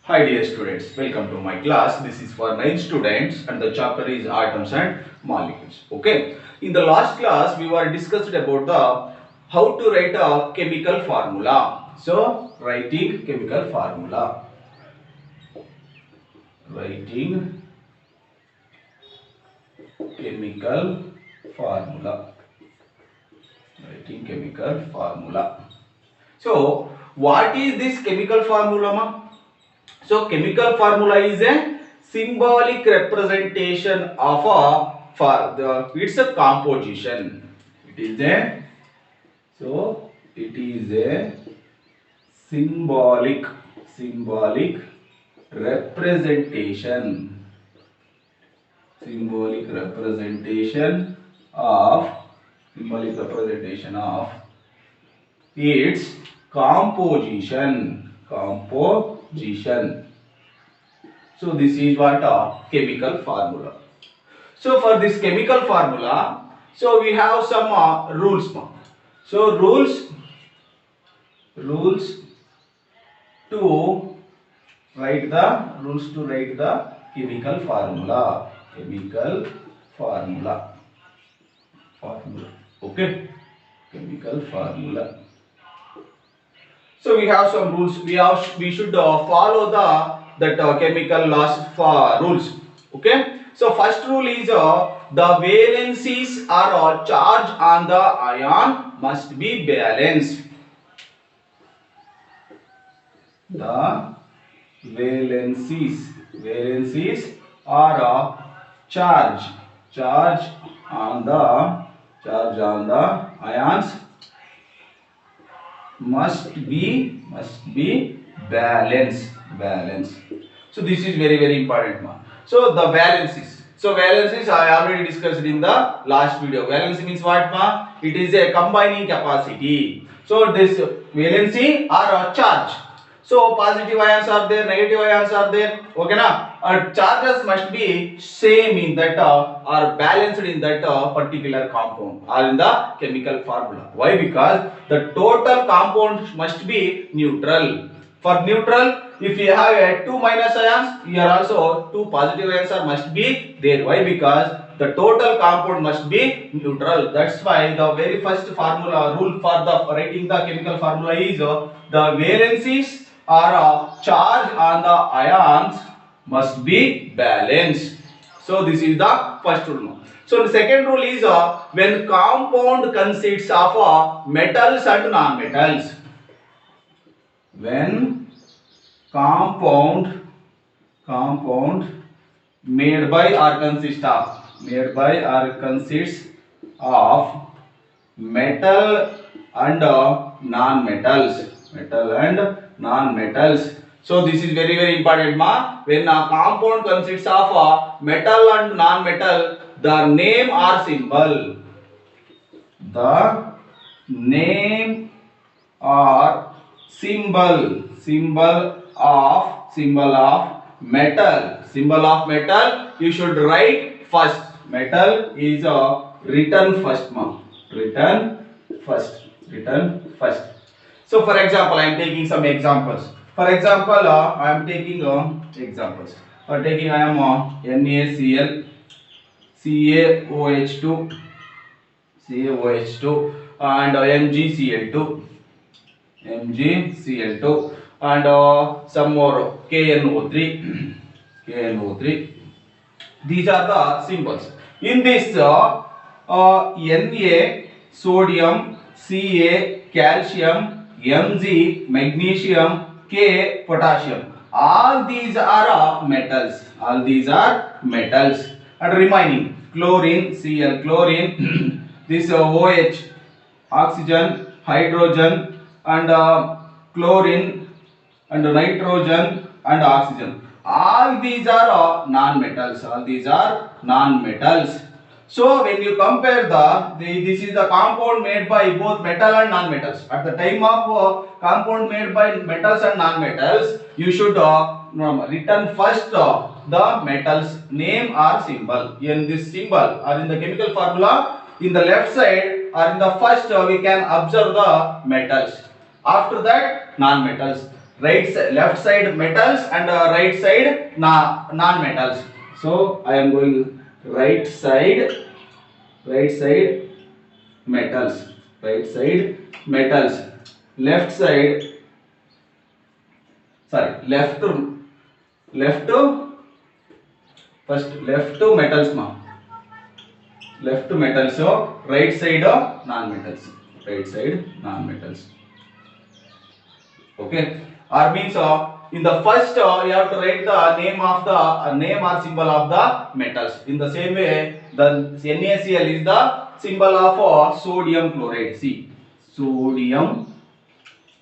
Hi dear students, welcome to my class. This is for 9 students and the chapter is atoms and molecules. Okay. In the last class we were discussed about the how to write a chemical formula. So writing chemical formula. Writing chemical formula. Writing chemical formula. So what is this chemical formula, ma? So chemical formula is a symbolic representation of it's a composition. It is a symbolic representation symbolic representation of its composition. So this is what a chemical formula. So for this chemical formula, so we have some rules. So rules to write the chemical formula. Okay, chemical formula. So we have some rules. We should follow that chemical laws for rules. Okay. So first rule is the valencies or charge on the ion must be balanced. The valencies are charge on the ions must be balanced. So this is very important, ma. So the valencies I already discussed in the last video. Valency means what, ma? It is a combining capacity. So this valency or a charge. So positive ions are there, negative ions are there. Okay, na? Charges must be same in that or balanced in that particular compound or in the chemical formula. Why? Because the total compound must be neutral. For neutral, if you have a 2 minus ions, here also 2 positive ions are must be there. Why? Because the total compound must be neutral. That's why the very first formula rule for the writing the chemical formula is the valencies or charge on the ions must be balanced. So this is the first rule. So the second rule is when compound consists of metals and non-metals. When compound made by or consists of metal and non-metals. So this is very important, ma. When a compound consists of metal and non-metal, the name or symbol of metal you should write first. Metal is written first, ma. Written first. So for example, I am taking some examples. For example, I am taking examples. For taking, I am NaCl, CaOH2, and MgCl2, and some more KNO3. These are the symbols. In this Na, sodium, Ca, calcium, Mg, magnesium, K, potassium. All these are metals. And remaining chlorine, Cl, chlorine, this OH, oxygen, hydrogen, and chlorine, and nitrogen, and oxygen. All these are non-metals. So when you compare this is the compound made by both metal and non-metals. At the time of compound made by metals and non-metals, you should written first the metals name or symbol. In this symbol or in the chemical formula, in the left side or in the first we can observe the metals. After that non-metals. left side metals and right side non metals. So I am going right side metals, right side metals, left side, sorry, left to first left to metals ma, left to metals, so right side non metals, right side non metals. Okay, or means in the first you have to write the name of the name or symbol of the metals. In the same way, the NaCl is the symbol of sodium chloride. See, sodium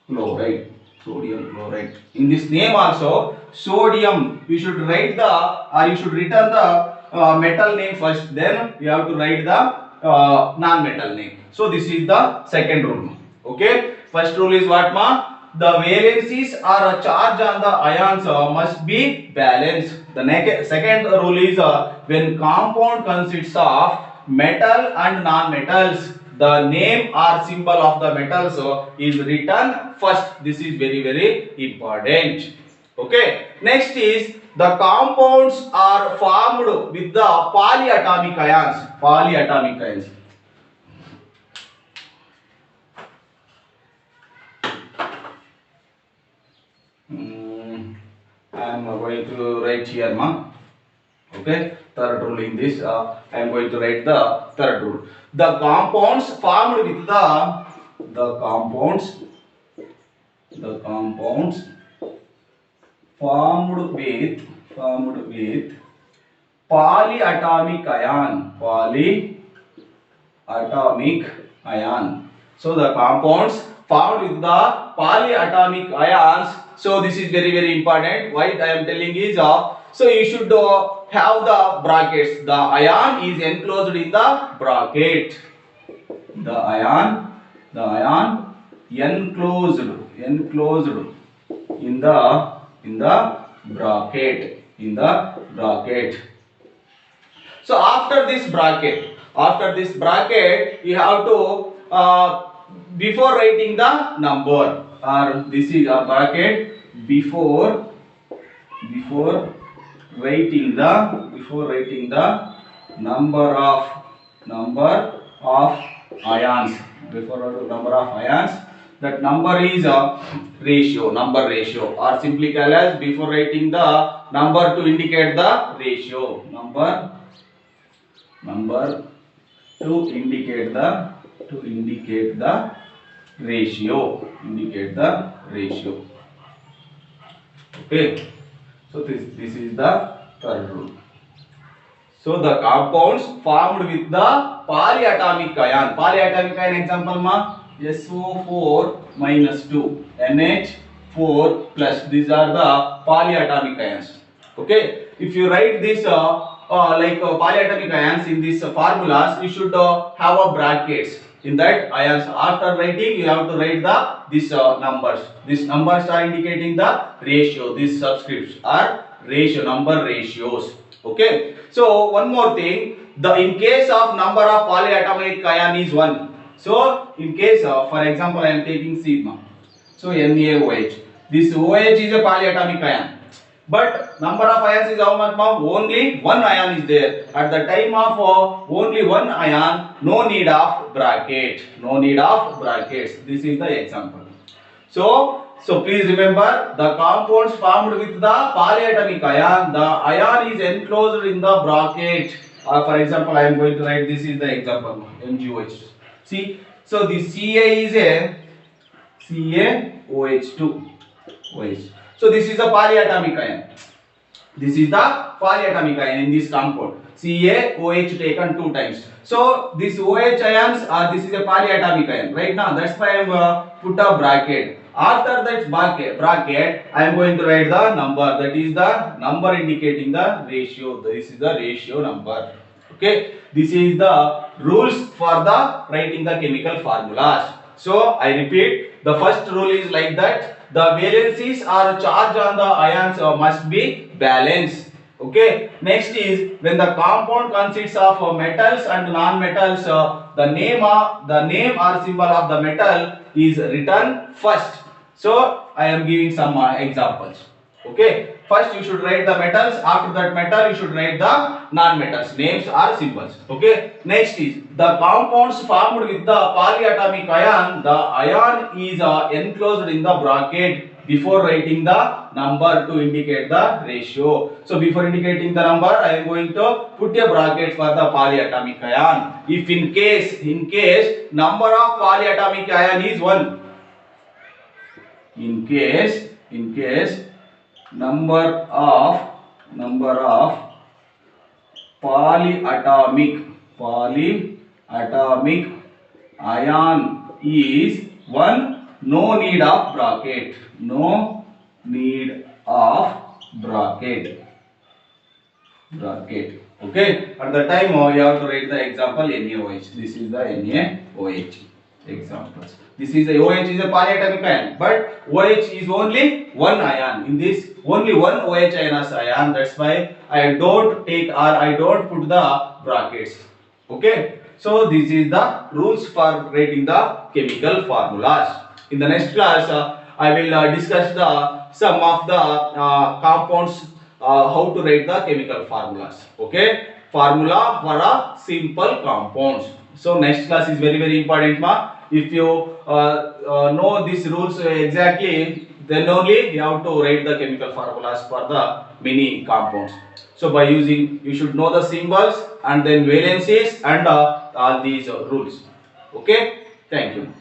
chloride, sodium chloride. In this name also, sodium, you should write the, or you should return the metal name first, then you have to write the non-metal name. So this is the second rule. Okay, first rule is what ma? The valencies or a charge on the ions must be balanced. The second rule is when compound consists of metal and non-metals, the name or symbol of the metals is written first. This is very important. Okay. Next is the compounds are formed with the polyatomic ions. Polyatomic ions. I am going to write here, ma. Okay, third rule in this, I am going to write the third rule. The compounds formed with the compounds formed with polyatomic ion. So the compounds found with the polyatomic ions. So this is very important. Why I am telling is so you should have the brackets. The ion is enclosed in the bracket. The ion enclosed in the bracket. So after this bracket, you have to before writing the number, or this is a bracket before writing the number of ions, that number is a number ratio, or simply called as before writing the number to indicate the ratio, number to indicate the ratio. Okay, so this is the third rule. So the compounds formed with the polyatomic ion example ma, SO4 minus 2 NH4 plus, these are the polyatomic ions. Okay, if you write this polyatomic ions in these formulas, you should have a brackets in that ions. After writing, you have to write these numbers. These numbers are indicating the ratio. These subscripts are number ratios. Okay. So one more thing, in case of number of polyatomic ion is 1. So in case of, for example, I am taking sigma. So NaOH. This OH is a polyatomic ion. But number of ions is how much? Only one ion is there. At the time of only one ion, no need of bracket. This is the example. So please remember, the compounds formed with the polyatomic ion, the ion is enclosed in the bracket. For example, I am going to write, this is the example, MgOH. See, so the Ca is a CaOH2 OH. So this is the polyatomic ion. This is the polyatomic ion in this compound. CaOH taken 2 times. So this OH ions are, this is a polyatomic ion. Right now, that's why I am put a bracket. After that bracket, I am going to write the number. That is the number indicating the ratio. This is the ratio number. Okay. This is the rules for the writing the chemical formulas. So I repeat, the first rule is like that. The valencies or charge on the ions must be balanced. Okay. Next is, when the compound consists of metals and non-metals, the name or symbol of the metal is written first. So I am giving some examples. Okay, first you should write the metals. After that metal, you should write the non-metals names or symbols. Okay. Next is the compounds formed with the polyatomic ion. The ion is enclosed in the bracket before writing the number to indicate the ratio. So before indicating the number, I am going to put a bracket for the polyatomic ion. If in case number of polyatomic ion is 1, in case number of polyatomic ion is 1, no need of bracket, okay. At the time you have to write the example NaOH. This is the NaOH examples. This is the OH is a polyatomic ion, but OH is only one ion. In this, only one OH ion. That's why I don't put the brackets. Okay. So this is the rules for writing the chemical formulas. In the next class, I will discuss some of the compounds, how to write the chemical formulas. Okay. Formula for a simple compounds. So next class is very important, ma. If you know these rules exactly, then only you have to write the chemical formulas for the many compounds. So by using, you should know the symbols and then valencies and all these rules. Okay. Thank you.